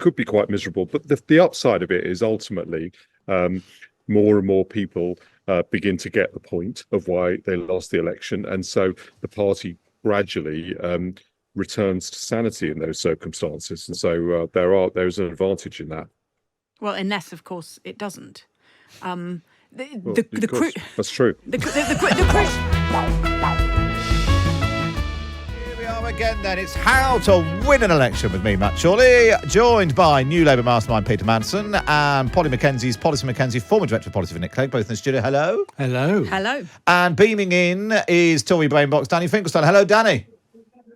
could be quite miserable. But the upside of it is ultimately more and more people begin to get the point of why they lost the election, and so the party gradually returns to sanity in those circumstances. And so there's an advantage in that. Well, unless, of course, it doesn't. That's true. Here we are again then. It's How to Win an Election with me, Matt Chorley, joined by New Labour Mastermind Peter Manson and Polly Mackenize, former Director of Policy for Nick Clegg, both in the studio. Hello. Hello. Hello. And beaming in is Tory Brainbox, Daniel Finkelstein. Hello, Danny.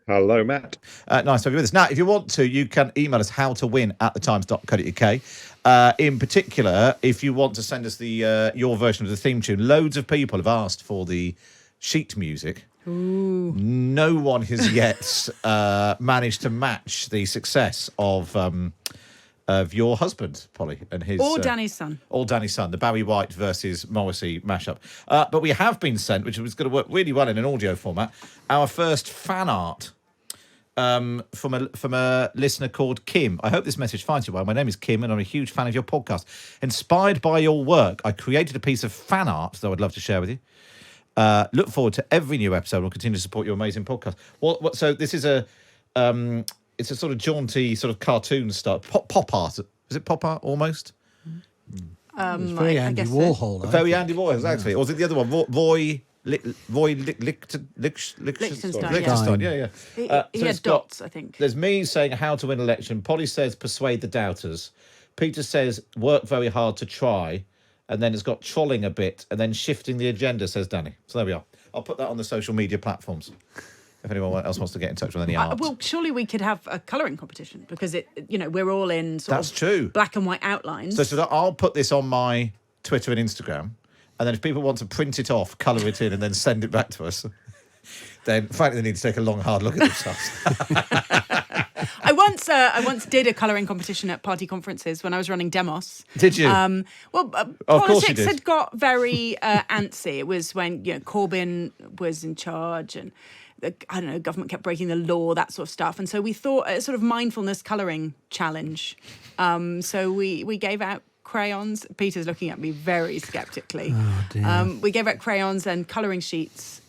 Hello, Matt. Nice to have you with us. Now, if you want to, you can email us howtowin@thetimes.co.uk. In particular, if you want to send us your version of the theme tune, loads of people have asked for the sheet music. Ooh. No one has yet managed to match the success of your husband, Polly, and his... Or Danny's son. Or Danny's son, the Barry White versus Morrissey mashup. But we have been sent, which was going to work really well in an audio format, our first fan art from a listener called Kim. I hope this message finds you well. My name is Kim, and I'm a huge fan of your podcast. Inspired by your work, I created a piece of fan art that I would love to share with you. Look forward to every new episode. We'll continue to support your amazing podcast. So this is it's a sort of jaunty, sort of cartoon style pop art. Is it pop art almost? It's very Andy Warhol. So. Very Andy Warhol, exactly. Yeah. Or was it the other one? Roy Lichtenstein. Yeah. He had dots, I think. There's me saying how to win election. Polly says persuade the doubters. Peter says work very hard to try. And then it's got trolling a bit and then shifting the agenda, says Danny. So there we are. I'll put that on the social media platforms if anyone else wants to get in touch with any art. Well, surely we could have a colouring competition because we're all in That's true. Black and white outlines. So I'll put this on my Twitter and Instagram, and then if people want to print it off, colour it in, and then send it back to us, then frankly they need to take a long, hard look at themselves. I once did a colouring competition at party conferences when I was running Demos. Did you? Politics had got very antsy. It was when Corbyn was in charge and government kept breaking the law, that sort of stuff. And so we thought a sort of mindfulness colouring challenge. So we gave out crayons. Peter's looking at me very sceptically. Oh, dear. We gave out crayons and colouring sheets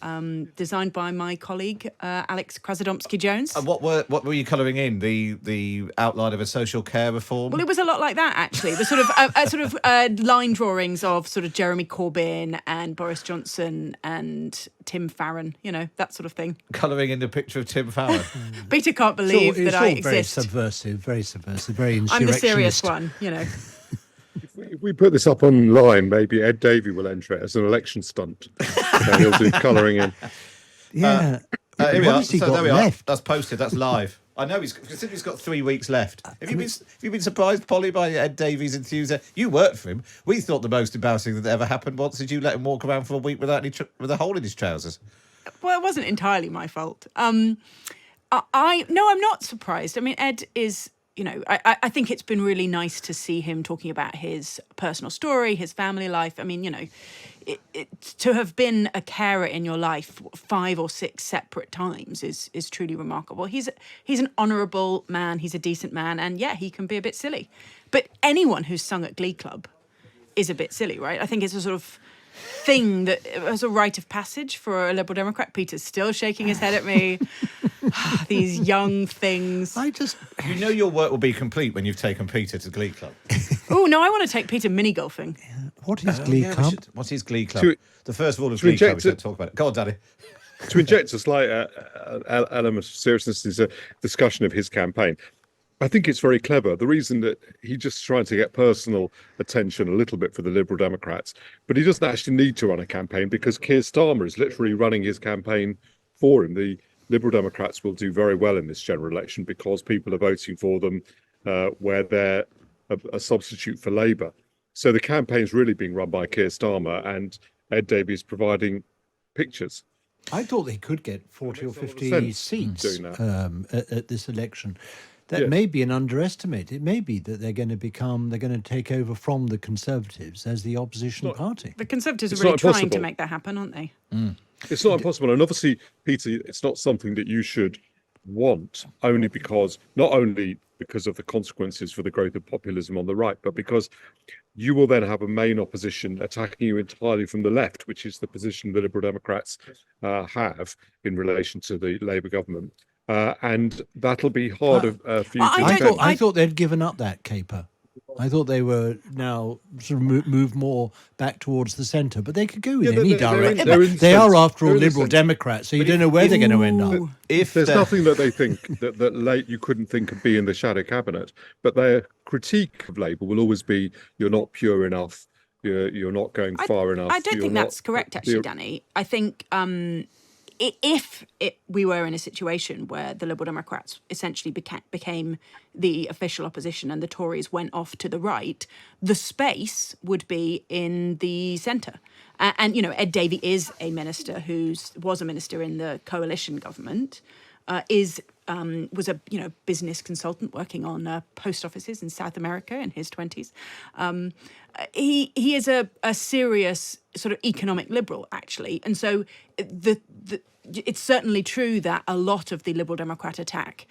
designed by my colleague Alex Krasadomski-Jones. And what were you colouring in? The outline of a social care reform? Well, it was a lot like that actually. It was sort of line drawings of sort of Jeremy Corbyn and Boris Johnson and Tim Farron, that sort of thing. Colouring in the picture of Tim Farron. Peter can't believe that I exist. Very subversive, very insurrectionist. I'm the serious one, If we put this up online, maybe Ed Davey will enter it as an election stunt. And he'll do colouring in. Yeah. Here we are. So there we left? are. That's posted. That's live. I know he's 3 weeks left. Have you been surprised, Polly, by Ed Davey's enthusiasm? You worked for him. We thought the most embarrassing that ever happened once did you let him walk around for a week without with a hole in his trousers. Well, it wasn't entirely my fault. I'm not surprised. I mean, Ed is. I think it's been really nice to see him talking about his personal story, his family life. I mean, to have been a carer in your life 5 or 6 separate times is truly remarkable. He's an honourable man. He's a decent man. And yeah, he can be a bit silly. But anyone who's sung at Glee Club is a bit silly, right? I think it's a sort of thing that as a rite of passage for a Liberal Democrat. Peter's still shaking his head at me. These young things. Your work will be complete when you've taken Peter to Glee Club. Oh no, I want to take Peter mini golfing. What is Glee Club? What is Glee Club? The first rule of Glee Club. We don't talk about it. Go on, Daddy. To inject a slight element of seriousness is a discussion of his campaign. I think it's very clever. The reason that he just trying to get personal attention a little bit for the Liberal Democrats, but he doesn't actually need to run a campaign because Keir Starmer is literally running his campaign for him. The Liberal Democrats will do very well in this general election because people are voting for them where they're a substitute for Labour. So the campaign's really being run by Keir Starmer, and Ed Davey is providing pictures. I thought they could get 40 or 50 seats at this election. That may be an underestimate. It may be that they're going to take over from the Conservatives as the opposition party. The Conservatives are really trying to make that happen, aren't they? It's not impossible. And obviously, Peter, it's not something that you should want, not only because of the consequences for the growth of populism on the right, but because you will then have a main opposition attacking you entirely from the left, which is the position the Liberal Democrats have in relation to the Labour government. And that'll be harder for you to defend. I thought they'd given up that caper. I thought they were now sort of move more back towards the centre, but they could go in any direction. They are, after all, Liberal Democrats, so you don't know where they're going to end up. If there's nothing that they think that you couldn't think of being the shadow cabinet, but their critique of Labour will always be, you're not pure enough, you're not going far enough. I don't think that's correct, actually, Danny. I think if we were in a situation where the Liberal Democrats essentially became the official opposition and the Tories went off to the right, the space would be in the centre. And Ed Davey is a minister was a minister in the coalition government, was a business consultant working on post offices in South America in his 20s. He is a serious sort of economic liberal, actually, and so it's certainly true that a lot of the Liberal Democrat attack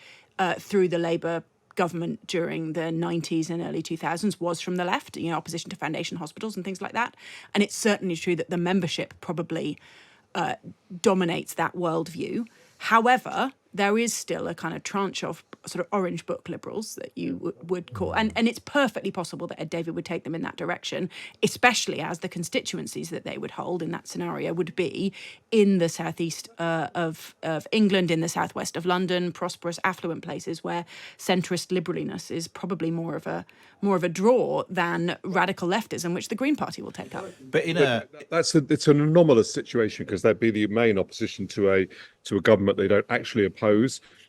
through the Labour government during the 90s and early 2000s was from the left, opposition to foundation hospitals and things like that. And it's certainly true that the membership probably dominates that worldview. However, there is still a kind of tranche of sort of orange book liberals that you would call, and it's perfectly possible that Ed Davey would take them in that direction, especially as the constituencies that they would hold in that scenario would be in the southeast of England, in the southwest of London, prosperous, affluent places where centrist liberaliness is probably more of a draw than radical leftism, which the Green Party will take up. But it's an anomalous situation because they'd be the main opposition to a government they don't actually oppose,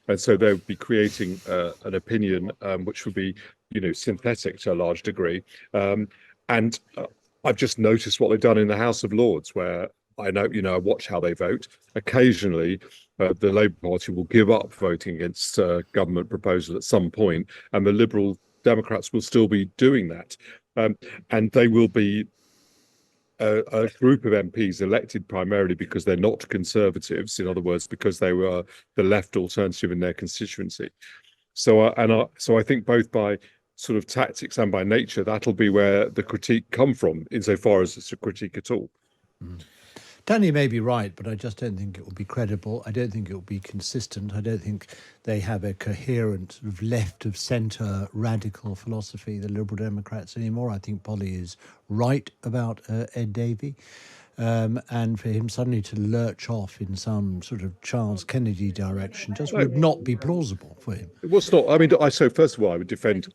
and so they would be creating an opinion which would be synthetic to a large degree. And I've just noticed what they've done in the House of Lords, where I watch how they vote. Occasionally the Labour Party will give up voting against government proposal at some point, and the Liberal Democrats will still be doing that, and they will be a group of MPs elected primarily because they're not Conservatives, in other words, because they were the left alternative in their constituency. So I think both by sort of tactics and by nature, that'll be where the critique come from, insofar as it's a critique at all. Danny may be right, but I just don't think it will be credible. I don't think it will be consistent. I don't think they have a coherent sort of left of centre radical philosophy, the Liberal Democrats, anymore. I think Polly is right about Ed Davey. And for him suddenly to lurch off in some sort of Charles Kennedy direction just would not be plausible for him. It was not. I mean, so first of all, I would defend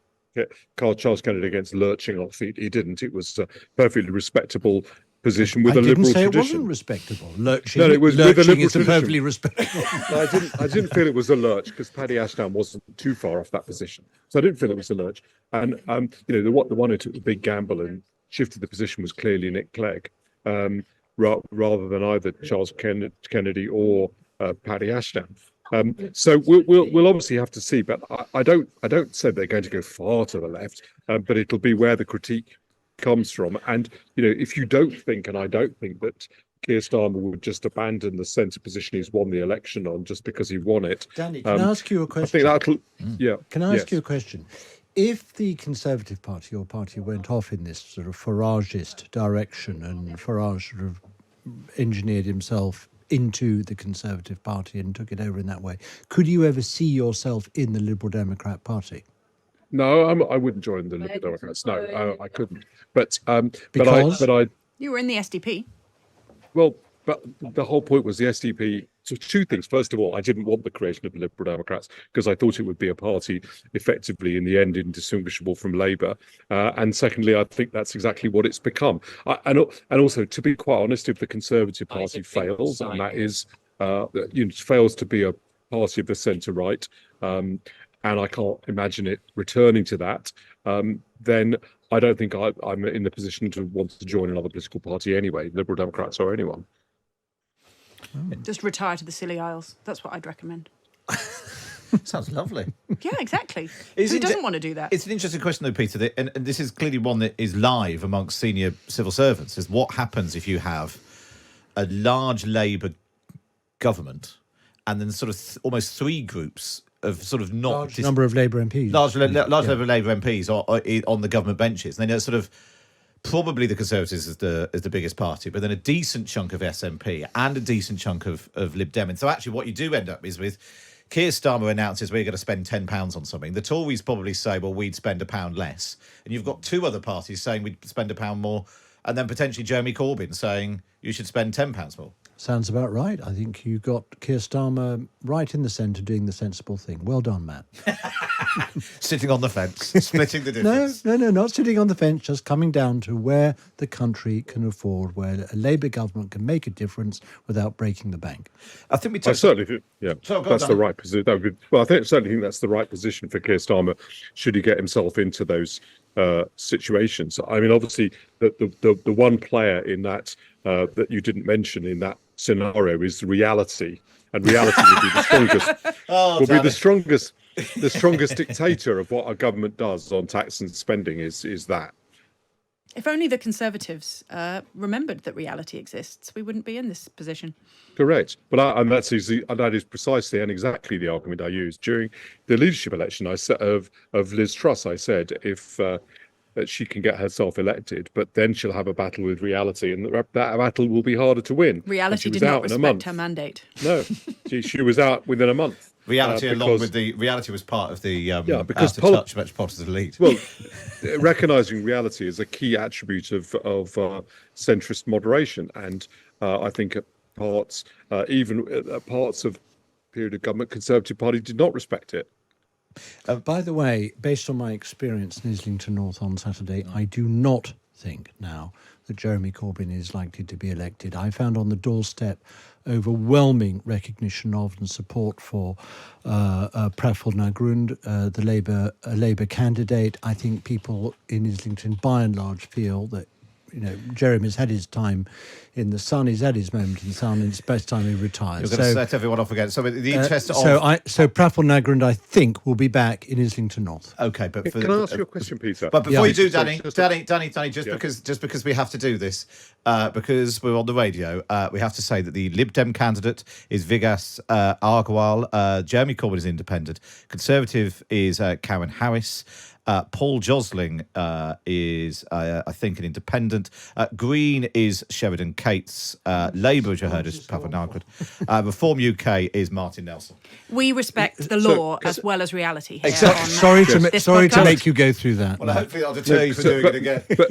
Charles Kennedy against lurching off. He didn't. It was a perfectly respectable position with a liberal tradition. I didn't say it wasn't respectable. Lurching, no, it was with a liberal is perfectly respectable. No, I didn't feel it was a lurch because Paddy Ashdown wasn't too far off that position, so I didn't feel it was a lurch. And the one who took the big gamble and shifted the position was clearly Nick Clegg, rather than either Charles Kennedy or Paddy Ashdown. So we'll obviously have to see, but I don't say they're going to go far to the left, but it'll be where the critique comes from. And if you don't think, and I don't think, that Keir Starmer would just abandon the centre position he's won the election on just because he won it. Danny, can I ask you a question? I think Can I ask you a question? If the Conservative Party, your party, went off in this sort of Farageist direction and Farage sort of engineered himself into the Conservative Party and took it over in that way, could you ever see yourself in the Liberal Democrat Party? No, I wouldn't join the Liberal Democrats. No, I couldn't. But you were in the SDP. Well, but the whole point was the SDP. So two things. First of all, I didn't want the creation of the Liberal Democrats because I thought it would be a party effectively, in the end, indistinguishable from Labour. And secondly, I think that's exactly what it's become. And also, to be quite honest, if the Conservative Party fails, and that is, fails to be a party of the centre-right, and I can't imagine it returning to that, then I don't think I'm in the position to want to join another political party anyway, Liberal Democrats or anyone. Just retire to the Scilly Isles. That's what I'd recommend. Sounds lovely. Yeah, exactly. Who doesn't want to do that? It's an interesting question, though, Peter, and this is clearly one that is live amongst senior civil servants, is what happens if you have a large Labour government and then sort of almost three groups of sort of not large number of Labour MPs, large number of Labour MPs on the government benches. And then sort of probably the Conservatives is the biggest party, but then a decent chunk of SNP and a decent chunk of Lib Dem. And so actually, what you do end up is with Keir Starmer announces we're going to spend £10 on something. The Tories probably say, well, we'd spend £1 less, and you've got two other parties saying we'd spend £1 more, and then potentially Jeremy Corbyn saying you should spend £10 more. Sounds about right. I think you got Keir Starmer right in the centre doing the sensible thing. Well done, Matt. Sitting on the fence, splitting the difference. No, not sitting on the fence, just coming down to where the country can afford, where a Labour government can make a difference without breaking the bank. I think we certainly think, that's the right position. Well, I certainly think that's the right position for Keir Starmer, should he get himself into those situations. I mean, obviously, the one player in that that you didn't mention in that scenario is reality, and reality would be the strongest. The strongest dictator of what a government does on tax and spending is that. If only the Conservatives remembered that reality exists, we wouldn't be in this position. Correct, but that is precisely and exactly the argument I used during the leadership election. I said of Liz Truss, I said if that she can get herself elected, but then she'll have a battle with reality, and that battle will be harder to win. Reality did not respect her mandate. No, she was out within a month. Reality, along with the reality, was part of the because touch Metropolitan Elite. Well, recognising reality is a key attribute of centrist moderation, and I think at parts, even at parts of period of government, Conservative Party did not respect it. By the way, based on my experience in Islington North on Saturday, I do not think now that Jeremy Corbyn is likely to be elected. I found on the doorstep overwhelming recognition of and support for Praful Nagrund, the Labour candidate. I think people in Islington, by and large, feel that Jeremy's had his time in the sun. He's had his moment in the sun, and it's best time he retires. You're going to set everyone off again. So the interest of... So Praful Nagrund, I think, will be back in Islington North. Okay, but can I ask you a question, Peter? But before you do, Danny, because we have to do this, because we're on the radio, we have to say that the Lib Dem candidate is Vigas Agarwal. Jeremy Corbyn is independent. Conservative is Karen Harris. Paul Josling is, I think, an independent. Green is Sheridan Cates. Labour, as you heard, is Praful Nagrund. Reform UK is Martin Nelson. We respect the law as well as reality here. Sorry to make you go through that. Well, hopefully I'll deter you from doing it again. But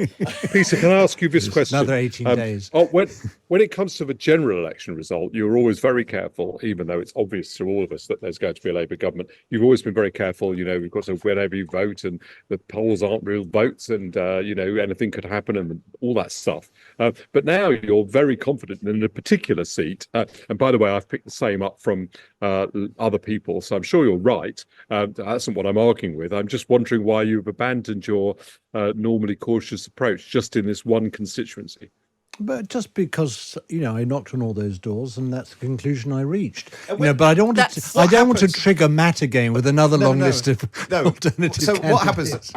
Peter, can I ask you this question? Another 18 days. When it comes to the general election result, you're always very careful, even though it's obvious to all of us that there's going to be a Labour government. You've always been very careful. We've got to whenever you vote, and the polls aren't real votes, and anything could happen, and all that stuff. But now you're very confident in a particular seat. And by the way, I've picked the same up from other people, so I'm sure you're right. That's not what I'm arguing with. I'm just wondering why you've abandoned your normally cautious approach just in this one constituency. But just because I knocked on all those doors, and that's the conclusion I reached. But I don't want to trigger Matt again with another long list of alternative. So candidates. what happens?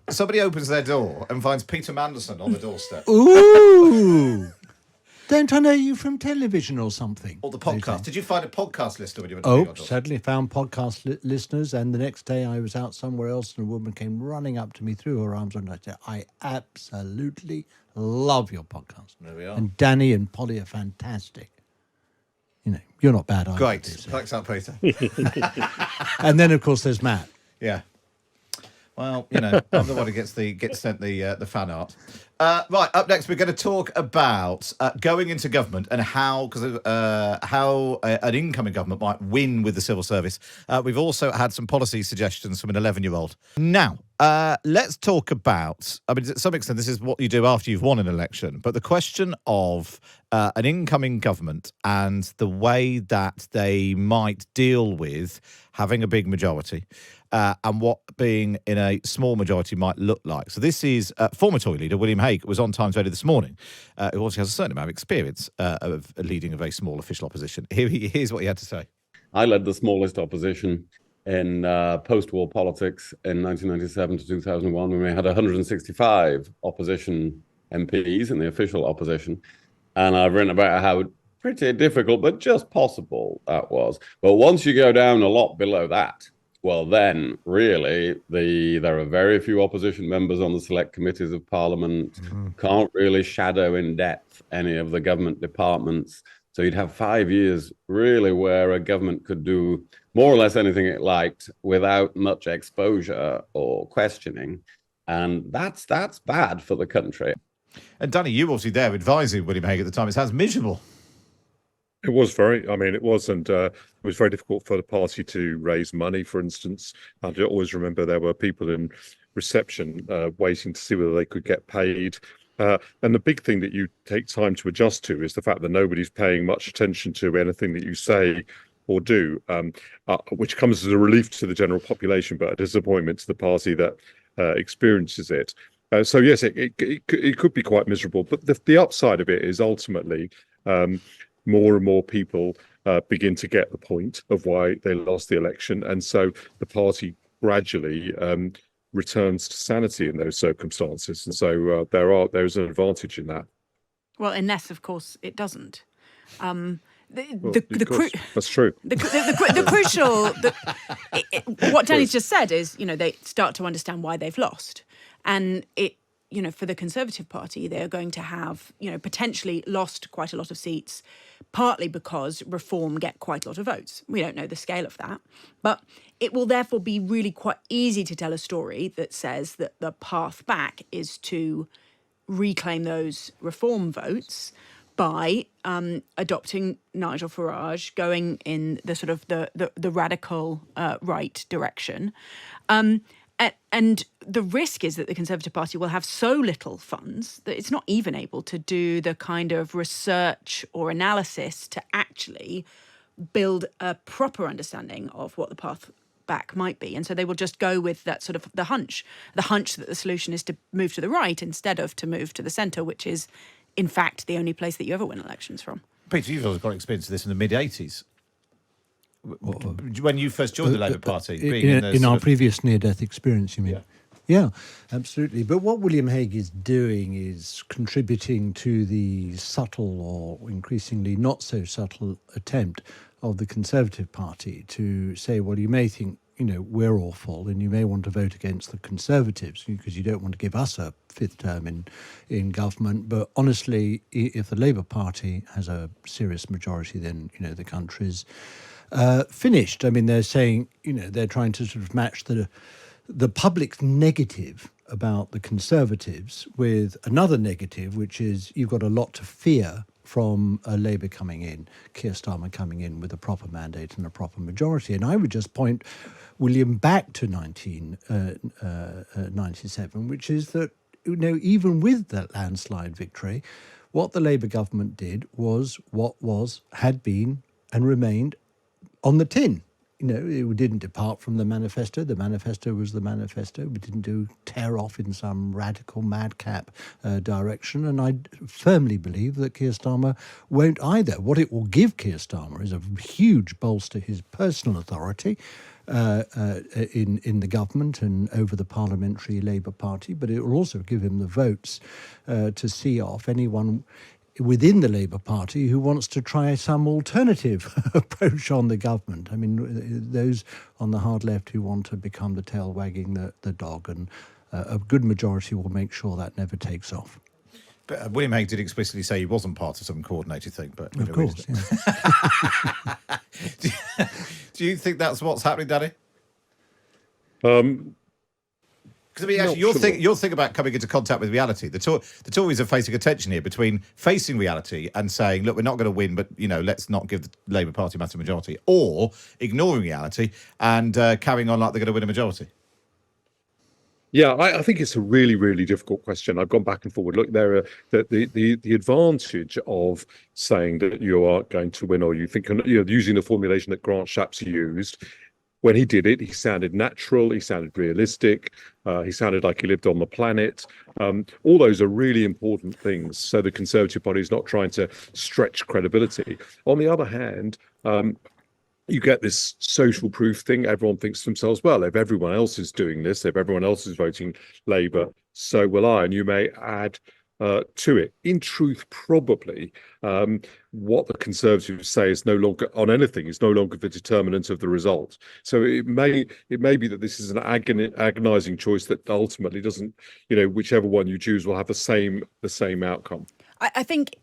Somebody opens their door and finds Peter Mandelson on the doorstep. Ooh! Don't I know you from television or something? Or the podcast. Did you find a podcast listener when you went to your door? Certainly found podcast listeners. And the next day I was out somewhere else, and a woman came running up to me, threw her arms around, and I said, I absolutely love your podcast. There we are. And Danny and Polly are fantastic. You're not bad either. Great. Thanks, Peter. And then, of course, there's Matt. Yeah. Well, I'm the one who gets sent the fan art. Right, up next, we're going to talk about going into government and how an incoming government might win with the civil service. We've also had some policy suggestions from an 11-year-old. Now, let's talk about, to some extent, this is what you do after you've won an election, but the question of an incoming government and the way that they might deal with having a big majority. And what being in a small majority might look like. So this is former Tory leader William Hague was on Times Radio this morning, who also has a certain amount of experience of leading a very small official opposition. Here's what he had to say. I led the smallest opposition in post-war politics in 1997 to 2001, when we had 165 opposition MPs in the official opposition. And I've written about how pretty difficult, but just possible, that was. But once you go down a lot below that, well, then really there are very few opposition members on the select committees of Parliament, can't really shadow in depth any of the government departments. So you'd have 5 years really where a government could do more or less anything it liked without much exposure or questioning. And that's bad for the country. And Danny, you were obviously there advising William Hague at the time. It sounds miserable. It was it was very difficult for the party to raise money, for instance. I always remember there were people in reception waiting to see whether they could get paid. And the big thing that you take time to adjust to is the fact that nobody's paying much attention to anything that you say or do, which comes as a relief to the general population, but a disappointment to the party that experiences it. So yes, it could be quite miserable, but the upside of it is ultimately more and more people begin to get the point of why they lost the election, and so the party gradually returns to sanity in those circumstances, and so there's an advantage in that. Well, unless, of course, it doesn't. That's true. The crucial, what Danny's just said is, they start to understand why they've lost, and it, for the Conservative Party, they're going to have, potentially lost quite a lot of seats, partly because Reform get quite a lot of votes. We don't know the scale of that, but it will therefore be really quite easy to tell a story that says that the path back is to reclaim those Reform votes by adopting Nigel Farage, going in the sort of the radical right direction. And the risk is that the Conservative Party will have so little funds that it's not even able to do the kind of research or analysis to actually build a proper understanding of what the path back might be. And so they will just go with that sort of the hunch that the solution is to move to the right instead of to move to the centre, which is, in fact, the only place that you ever win elections from. Peter, you've always got experience of this in the mid-'80s. When you first joined the Labour Party, in our previous near-death experience, you mean? Yeah, absolutely. But what William Hague is doing is contributing to the subtle or increasingly not so subtle attempt of the Conservative Party to say, well, you may think, we're awful and you may want to vote against the Conservatives because you don't want to give us a fifth term in government. But honestly, if the Labour Party has a serious majority, then, the country's finished. I mean, they're saying, they're trying to sort of match the public's negative about the Conservatives with another negative, which is you've got a lot to fear from Labour coming in, Keir Starmer coming in with a proper mandate and a proper majority. And I would just point William back to 1997, which is that, even with that landslide victory, what the Labour government did was what had been and remained on the tin. It didn't depart from the manifesto. The manifesto was the manifesto. We didn't tear off in some radical madcap direction. And I firmly believe that Keir Starmer won't either. What it will give Keir Starmer is a huge bolster his personal authority in the government and over the parliamentary Labour Party, but it will also give him the votes to see off anyone within the Labour Party who wants to try some alternative approach on the government. I mean, those on the hard left who want to become the tail wagging the dog, and a good majority will make sure that never takes off. But William Hague did explicitly say he wasn't part of some coordinated thing. But of course, yeah. Do you think that's what's happening, Danny? Because your thing about coming into contact with reality, the Tories are facing a tension here between facing reality and saying, look, we're not going to win, but let's not give the Labour Party a massive majority, or ignoring reality and carrying on like they're going to win a majority. Yeah, I think it's a really, really difficult question. I've gone back and forward. Look, there are the advantage of saying that you are going to win, or you think using the formulation that Grant Shapps used. When he did it, he sounded natural, he sounded realistic, he sounded like he lived on the planet. All those are really important things. So the Conservative Party is not trying to stretch credibility. On the other hand, you get this social proof thing. Everyone thinks to themselves, well, if everyone else is doing this, if everyone else is voting Labour, so will I. And you may add to it. In truth, probably what the Conservatives say is no longer on anything is no longer the determinant of the result. So it may be that this is an agonizing choice that ultimately doesn't, whichever one you choose will have the same outcome. I think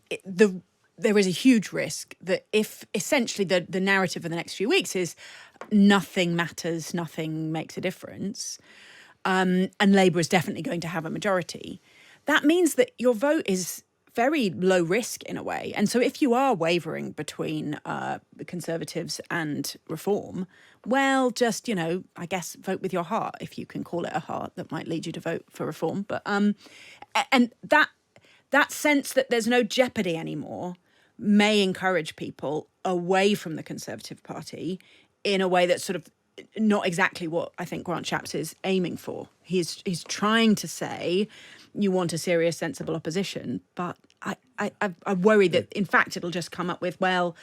there is a huge risk that if essentially the narrative of the next few weeks is nothing matters, nothing makes a difference, and Labour is definitely going to have a majority, that means that your vote is very low risk in a way. And so if you are wavering between the Conservatives and Reform, well, just, I guess vote with your heart, if you can call it a heart that might lead you to vote for Reform. But and that sense that there's no jeopardy anymore may encourage people away from the Conservative Party in a way that's sort of not exactly what I think Grant Shapps is aiming for. He's trying to say you want a serious, sensible opposition, but I worry that in fact it'll just come up with, well,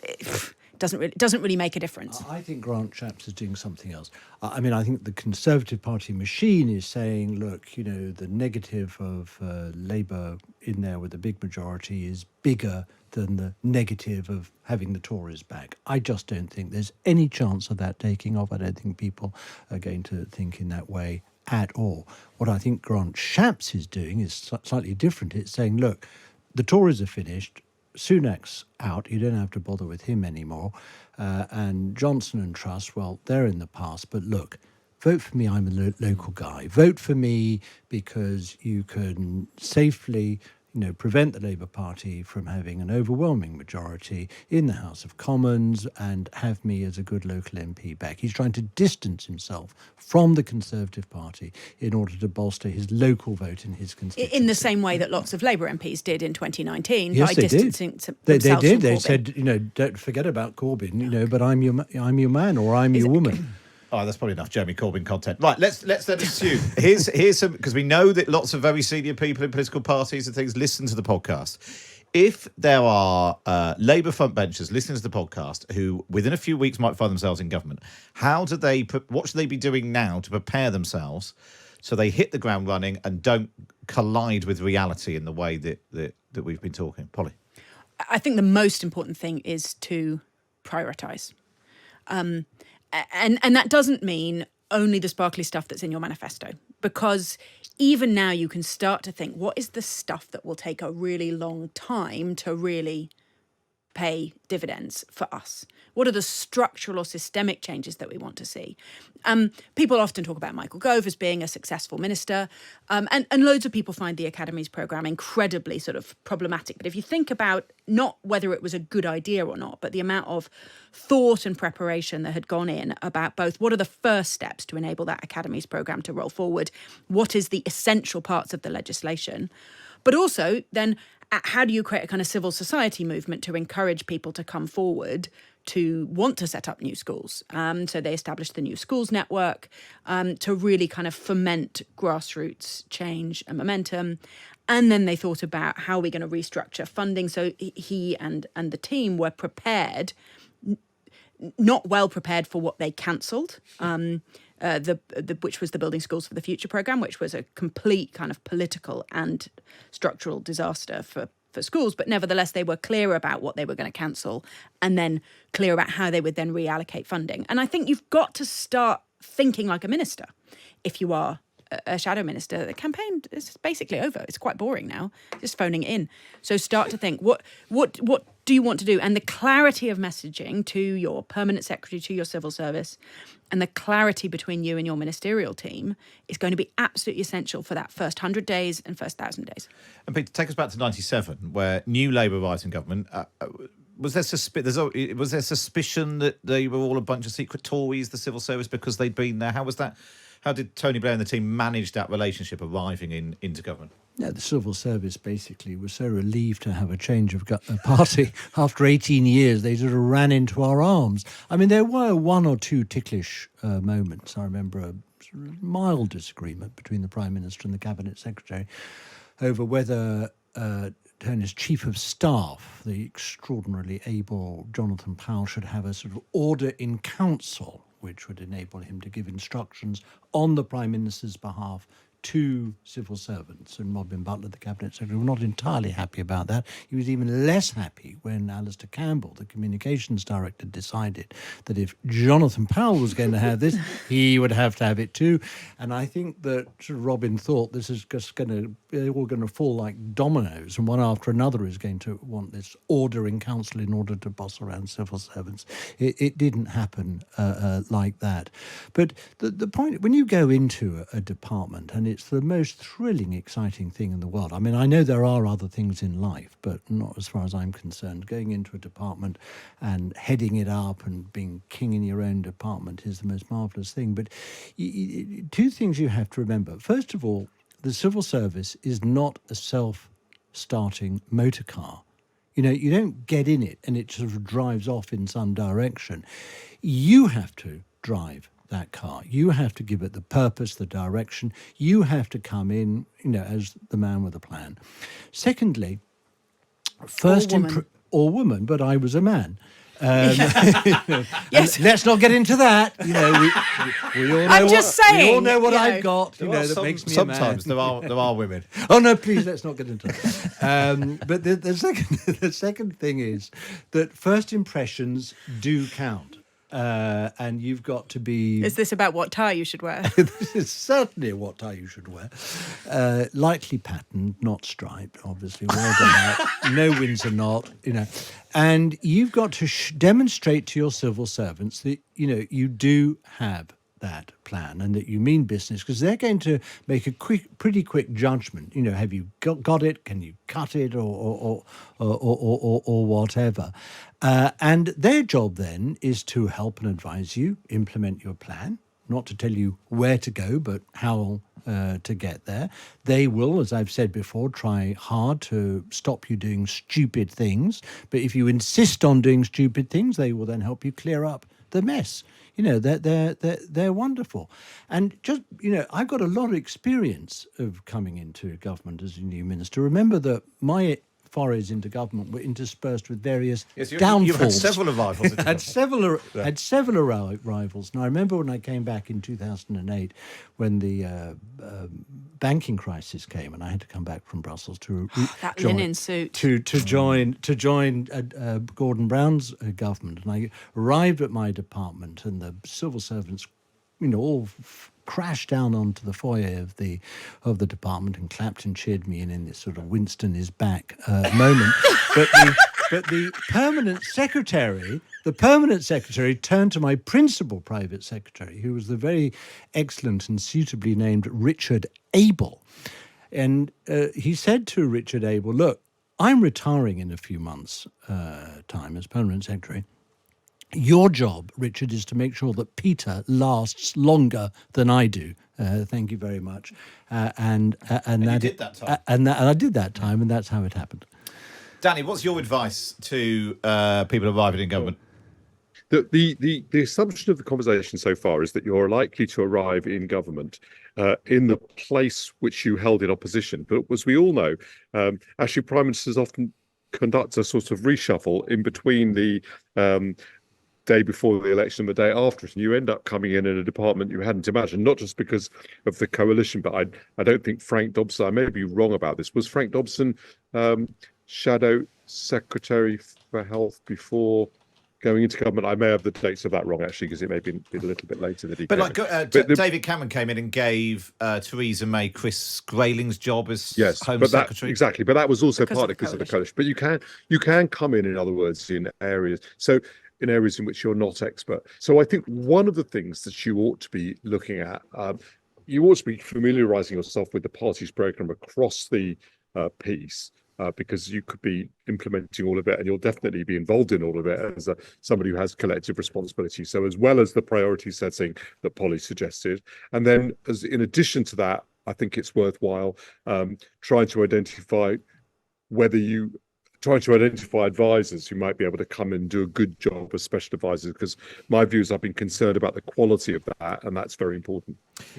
it doesn't really make a difference. I think Grant Shapps is doing something else. I mean, I think the Conservative Party machine is saying, look, the negative of Labour in there with a big majority is bigger than the negative of having the Tories back. I just don't think there's any chance of that taking off. I don't think people are going to think in that way at all. What I think Grant Shapps is doing is slightly different. It's saying, look, the Tories are finished. Sunak's out. You don't have to bother with him anymore. And Johnson and Truss, well, they're in the past. But look, vote for me. I'm a local guy. Vote for me because you can safely, prevent the Labour Party from having an overwhelming majority in the House of Commons and have me as a good local MP back. He's trying to distance himself from the Conservative Party in order to bolster his local vote in his constituency. In the same way that lots of Labour MPs did in 2019 yes, by they distancing did. themselves They did. from They Corbyn. said, don't forget about Corbyn, but I'm your man or I'm your woman. Oh, that's probably enough Jeremy Corbyn content. Right, let's then assume. Here's some, because we know that lots of very senior people in political parties and things listen to the podcast. If there are Labour frontbenchers listening to the podcast who within a few weeks might find themselves in government, what should they be doing now to prepare themselves so they hit the ground running and don't collide with reality in the way that we've been talking? Polly? I think the most important thing is to prioritise. And that doesn't mean only the sparkly stuff that's in your manifesto, because even now you can start to think, what is the stuff that will take a really long time to really pay dividends for us? What are the structural or systemic changes that we want to see? People often talk about Michael Gove as being a successful minister, and loads of people find the Academy's programme incredibly sort of problematic. But if you think about not whether it was a good idea or not, but the amount of thought and preparation that had gone in about both what are the first steps to enable that Academy's programme to roll forward, what is the essential parts of the legislation, but also then how do you create a kind of civil society movement to encourage people to come forward to want to set up new schools? So they established the New Schools Network to really kind of foment grassroots change and momentum. And then they thought about how are we going to restructure funding. So he and the team were prepared, not well prepared for what they cancelled. Which was the Building Schools for the Future programme, which was a complete kind of political and structural disaster for schools. But nevertheless, they were clear about what they were going to cancel and then clear about how they would then reallocate funding. And I think you've got to start thinking like a minister. If you are a shadow minister, the campaign is basically over. It's quite boring now, just phoning it in. So start to think, what do you want to do? And the clarity of messaging to your permanent secretary, to your civil service, and the clarity between you and your ministerial team is going to be absolutely essential for that first 100 days and first 1,000 days. And Peter, take us back to 97, where new Labour arrived in government. Was there suspicion that they were all a bunch of secret Tories, the civil service, because they'd been there? How was that? How did Tony Blair and the team manage that relationship arriving into government? Yeah, the civil service basically was so relieved to have a change of party. After 18 years, they sort of ran into our arms. I mean, there were one or two ticklish moments. I remember a sort of mild disagreement between the Prime Minister and the Cabinet Secretary over whether Tony's Chief of Staff, the extraordinarily able Jonathan Powell, should have a sort of order in council which would enable him to give instructions on the Prime Minister's behalf two civil servants, and Robin Butler, the Cabinet Secretary, were not entirely happy about that. He was even less happy when Alistair Campbell, the Communications Director, decided that if Jonathan Powell was going to have this, he would have to have it too. And I think that Robin thought this is just they're all going to fall like dominoes, and one after another is going to want this order in council in order to boss around civil servants. It didn't happen like that. But the point, when you go into a department, and it's the most thrilling, exciting thing in the world. I mean, I know there are other things in life, but not as far as I'm concerned. Going into a department and heading it up and being king in your own department is the most marvellous thing. But two things you have to remember. First of all, the civil service is not a self-starting motor car. You know, you don't get in it and it sort of drives off in some direction. You have to drive that car. You have to give it the purpose, the direction. You have to come in, you know, as the man with a plan. Secondly, or woman, but I was a man. Yes. Let's not get into that. You know, we all know I'm just saying, we all know what you know. I've got. You know, that makes me a man. Sometimes there are women. Oh no, please let's not get into that. But the second thing is that first impressions do count. And you've got to be... Is this about what tie you should wear? This is certainly what tie you should wear. Lightly patterned, not striped, obviously. Well done that. No Windsor knot, you know. And you've got to demonstrate to your civil servants that, you know, you do have that plan and that you mean business, because they're going to make a pretty quick judgment. You know, have you got it? Can you cut it, or whatever? And their job then is to help and advise you implement your plan. Not to tell you where to go, but how to get there. They will, as I've said before, try hard to stop you doing stupid things. But if you insist on doing stupid things, they will then help you clear up the mess. You know, they're wonderful. And just, you know, I've got a lot of experience of coming into government as a new minister. Remember that my forays into government were interspersed with various downfalls. You've had several arrivals. had several arrivals. And I remember when I came back in 2008, when the banking crisis came, and I had to come back from Brussels to that linen suit to join Gordon Brown's government. And I arrived at my department, and the civil servants, you know, all crashed down onto the foyer of the department and clapped and cheered me in this sort of Winston is back moment. But the permanent secretary turned to my principal private secretary, who was the very excellent and suitably named Richard Abel. And he said to Richard Abel, look, I'm retiring in a few months' time as permanent secretary. Your job, Richard, is to make sure that Peter lasts longer than I do. Thank you very much. And you did that time. And I did that time, and that's how it happened. Danny, what's your advice to people arriving in government? The assumption of the conversation so far is that you're likely to arrive in government in the place which you held in opposition. But as we all know, actually, prime ministers often conduct a sort of reshuffle in between the day before the election and the day after it, and you end up coming in a department you hadn't imagined, not just because of the coalition, but I don't think Frank Dobson, I may be wrong about this, was Frank Dobson Shadow Secretary for Health before going into government? I may have the dates of that wrong, actually, because it may have been a little bit later that he But came like in. David Cameron came in and gave Theresa May Chris Grayling's job as Home but Secretary. Exactly, but that was also partly because of the coalition. But you can come in other words, in areas. So in areas in which you're not expert. So I think one of the things that you ought to be looking at, you ought to be familiarising yourself with the party's programme across the piece, because you could be implementing all of it, and you'll definitely be involved in all of it as somebody who has collective responsibility. So as well as the priority setting that Polly suggested, and then as in addition to that, I think it's worthwhile trying to identify advisors who might be able to come and do a good job as special advisors, because my view is I've been concerned about the quality of that, and that's very important.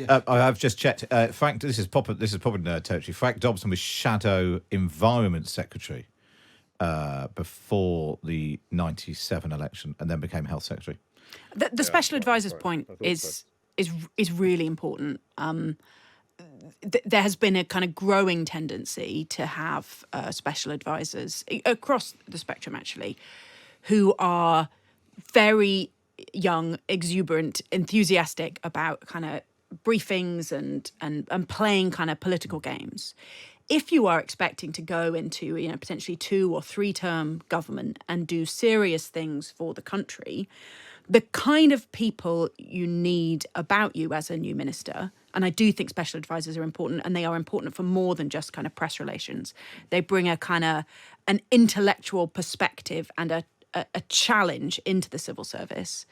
I've just checked. Frank, this is proper territory. Frank Dobson was Shadow Environment Secretary before the 97 election, and then became Health Secretary. The special advisors point is really important. there has been a kind of growing tendency to have special advisors across the spectrum, actually, who are very young, exuberant, enthusiastic about kind of briefings and playing kind of political games. If you are expecting to go into, potentially 2 or 3 term government and do serious things for the country, the kind of people you need about you as a new minister, and I do think special advisors are important, and they are important for more than just kind of press relations. They bring a kind of an intellectual perspective and a challenge into the civil service.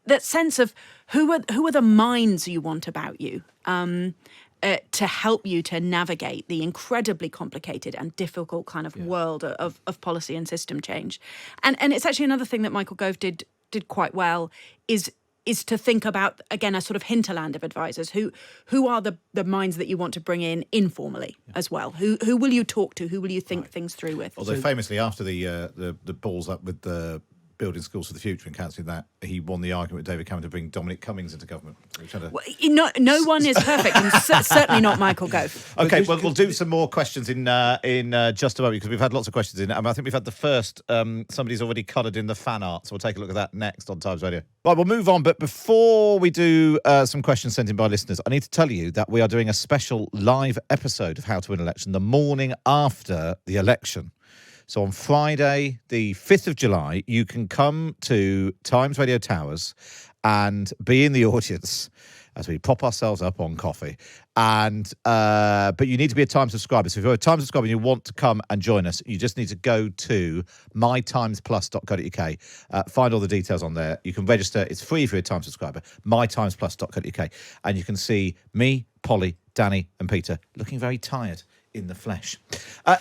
That sense of who are the minds you want about you, to help you to navigate the incredibly complicated and difficult kind of world of policy and system change. And it's actually another thing that Michael Gove did quite well is to think about, again, a sort of hinterland of advisors. Who are the minds that you want to bring in informally as well? Who will you talk to? Who will you think things through with? Although famously, after the balls up with the Building Schools for the Future and cancelling that, he won the argument with David Cameron to bring Dominic Cummings into government. No one is perfect, and certainly not Michael Gove. Okay, well, we'll do some more questions in just a moment, because we've had lots of questions in. I think we've had the first. Somebody's already coloured in the fan art, so we'll take a look at that next on Times Radio. Right, we'll move on. But before we do some questions sent in by listeners, I need to tell you that we are doing a special live episode of How to Win an Election the morning after the election. So on Friday, the 5th of July, you can come to Times Radio Towers and be in the audience as we prop ourselves up on coffee. And but you need to be a Times subscriber. So if you're a Times subscriber and you want to come and join us, you just need to go to mytimesplus.co.uk. Find all the details on there. You can register. It's free if you're a Times subscriber. mytimesplus.co.uk. And you can see me, Polly, Danny and Peter looking very tired in the flesh.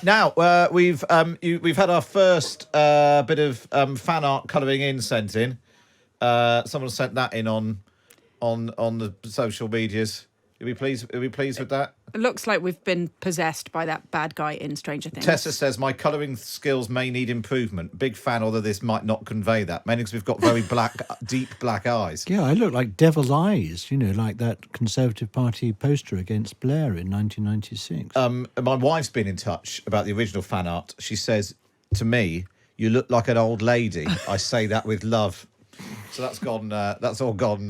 Now, we've had our first bit of fan art colouring in sent in. Someone sent that in on the social medias. Are we pleased with that? It looks like we've been possessed by that bad guy in Stranger Things. Tessa says, my colouring skills may need improvement. Big fan, although this might not convey that. Mainly because we've got very deep black eyes. Yeah, I look like devil's eyes, like that Conservative Party poster against Blair in 1996. My wife's been in touch about the original fan art. She says to me, you look like an old lady. I say that with love. So that's gone. That's all gone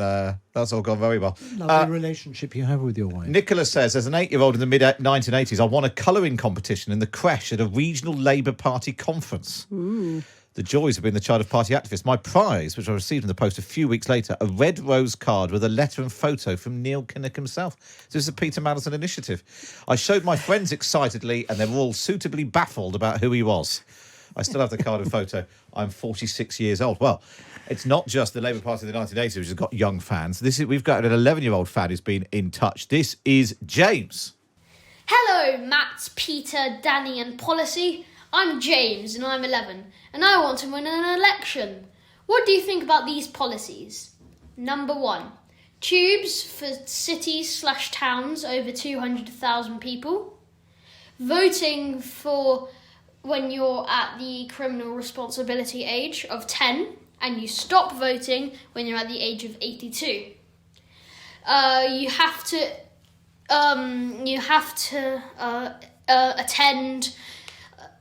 very well. Lovely relationship you have with your wife. Nicola says, as an 8-year-old in the mid-1980s, I won a colouring competition in the creche at a regional Labour Party conference. Ooh. The joys of being the child of party activists. My prize, which I received in the post a few weeks later, a red rose card with a letter and photo from Neil Kinnock himself. This is a Peter Madison initiative. I showed my friends excitedly, and they were all suitably baffled about who he was. I still have the card and photo. I'm 46 years old. Well, it's not just the Labour Party of the 1980s which has got young fans. We've got an 11-year-old fan who's been in touch. This is James. Hello, Matt, Peter, Danny and Policy. I'm James and I'm 11 and I want to win an election. What do you think about these policies? Number 1. Tubes for cities/towns over 200,000 people. Voting for when you're at the criminal responsibility age of 10 and you stop voting when you're at the age of 82. You have to attend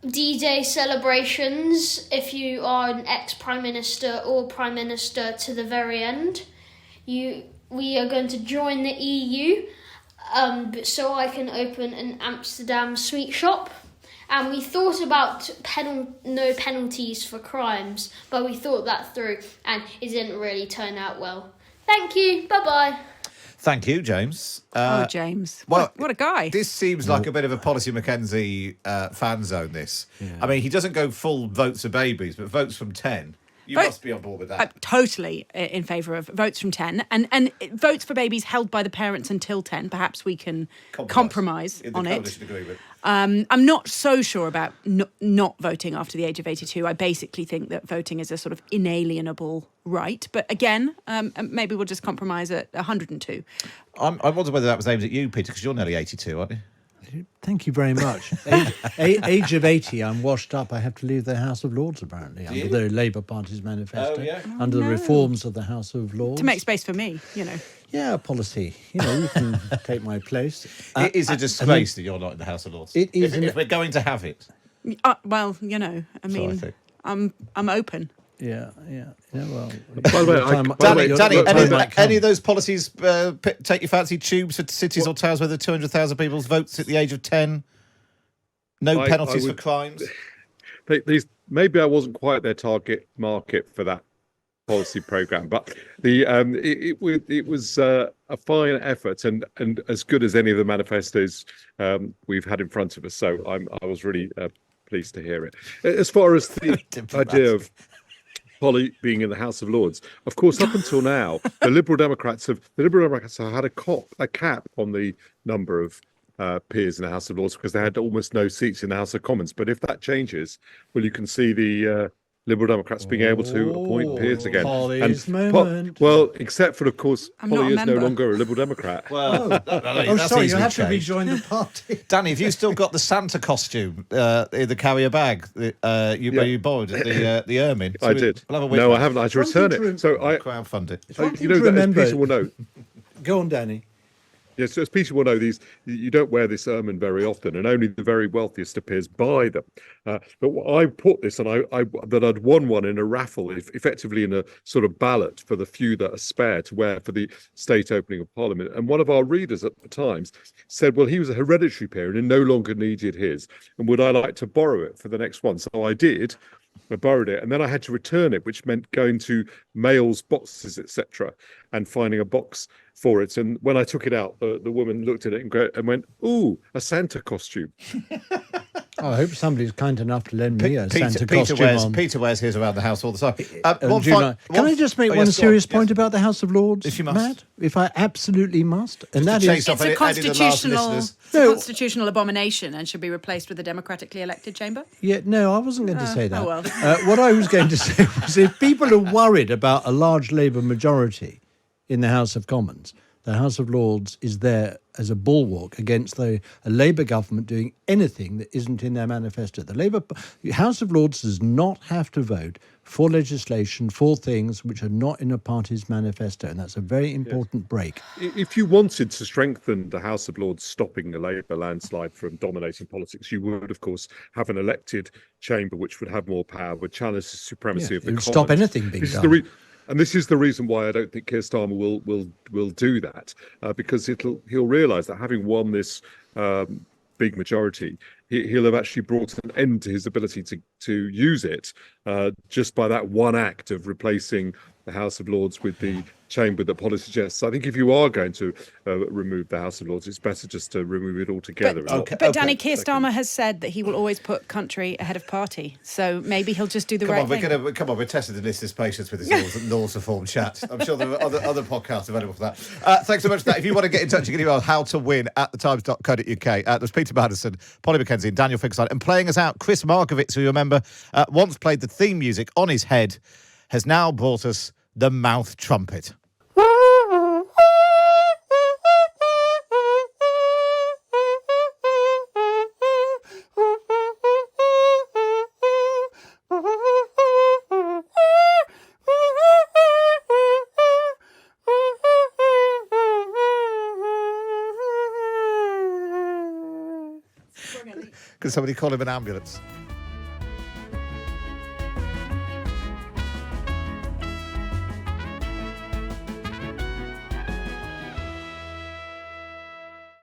D-Day celebrations if you are an ex-Prime Minister or Prime Minister to the very end. We are going to join the EU so I can open an Amsterdam sweet shop. And we thought about no penalties for crimes, but we thought that through and it didn't really turn out well. Thank you. Bye-bye. Thank you, James. James. Well, what a guy. This seems like a bit of a Policy Mackenzie fan zone, this. Yeah. I mean, he doesn't go full votes for babies, but votes from 10. You must be on board with that. Totally in favour of votes from 10 and votes for babies held by the parents until 10. Perhaps we can compromise on it. Agreement. I'm not so sure about not voting after the age of 82. I basically think that voting is a sort of inalienable right. But again, maybe we'll just compromise at 102. I wonder whether that was aimed at you, Peter, because you're nearly 82, aren't you? Thank you very much. Age of 80, I'm washed up. I have to leave the House of Lords, apparently, under the Labour Party's manifesto, under the reforms of the House of Lords. To make space for me, Yeah, policy. You can take my place. It is a disgrace that you're not in the House of Lords. It is if we're going to have it. Well, I'm open. Yeah. Well, By the way, Danny, any of those policies take your fancy? Tubes for cities or towns where there are 200,000 people, votes at the age of 10, no penalties for crimes. Maybe I wasn't quite their target market for that policy program, but it was a fine effort and as good as any of the manifestos we've had in front of us. So I was really pleased to hear it. As far as the idea of Polly being in the House of Lords, of course, up until now, the Liberal Democrats have had a cap on the number of peers in the House of Lords because they had almost no seats in the House of Commons. But if that changes, well, you can see the Liberal Democrats being able to appoint peers again. Polly's moment. Well, except for, of course, I'm Polly not a is no member. longer a Liberal Democrat. Well, sorry, you have to rejoin the party. Danny, have you still got the Santa costume in the carrier bag where you borrowed it, the ermine? I did. We'll have a No, I haven't. I had to return it. So I crowdfund it. One thing to remember. as Peter will know. Go on, Danny. Yes, as Peter will know, you don't wear this ermine very often, and only the very wealthiest appears buy them. But I put this, and that I'd won one in a raffle, effectively in a sort of ballot for the few that are spare to wear for the state opening of Parliament. And one of our readers at the Times said, well, he was a hereditary peer and no longer needed his, and would I like to borrow it for the next one? So I did. I borrowed it, and then I had to return it, which meant going to mails, boxes, etc., and finding a box for it. And when I took it out, the woman looked at it and went, "Ooh, a Santa costume." I hope somebody's kind enough to lend me a Santa costume. Peter wears his around the house all the time. Can I just make one serious point about the House of Lords, if you must. Matt? If I absolutely must, and that is, It's a constitutional abomination and should be replaced with a democratically elected chamber. Yeah, no, I wasn't going to say that. Oh well. What I was going to say was, if people are worried about a large Labour majority in the House of Commons, the House of Lords is there as a bulwark against a Labour government doing anything that isn't in their manifesto. The House of Lords does not have to vote for legislation for things which are not in a party's manifesto, and that's a very important break. If you wanted to strengthen the House of Lords stopping the Labour landslide from dominating politics, you would, of course, have an elected chamber which would have more power, would challenge the supremacy of the Commons. Stop anything being done. And this is the reason why I don't think Keir Starmer will do that, because he'll realise that having won this big majority, he'll have actually brought an end to his ability to use it just by that one act of replacing the House of Lords with the chamber that Polly suggests. I think if you are going to remove the House of Lords, it's better just to remove it altogether. But Danny, Keir Starmer has said that he will always put country ahead of party, so maybe he'll just do the right thing. We're testing the listeners' patience with this laws reform chat. I'm sure there are other podcasts available for that. Thanks so much for that. If you want to get in touch, you can email howtowin@thetimes.co.uk. There's Peter Madison, Polly Mackenize, and Daniel Finkelstein. And playing us out, Chris Markovitz, who you remember once played the theme music on his head, has now brought us the mouth trumpet. Can somebody call him an ambulance?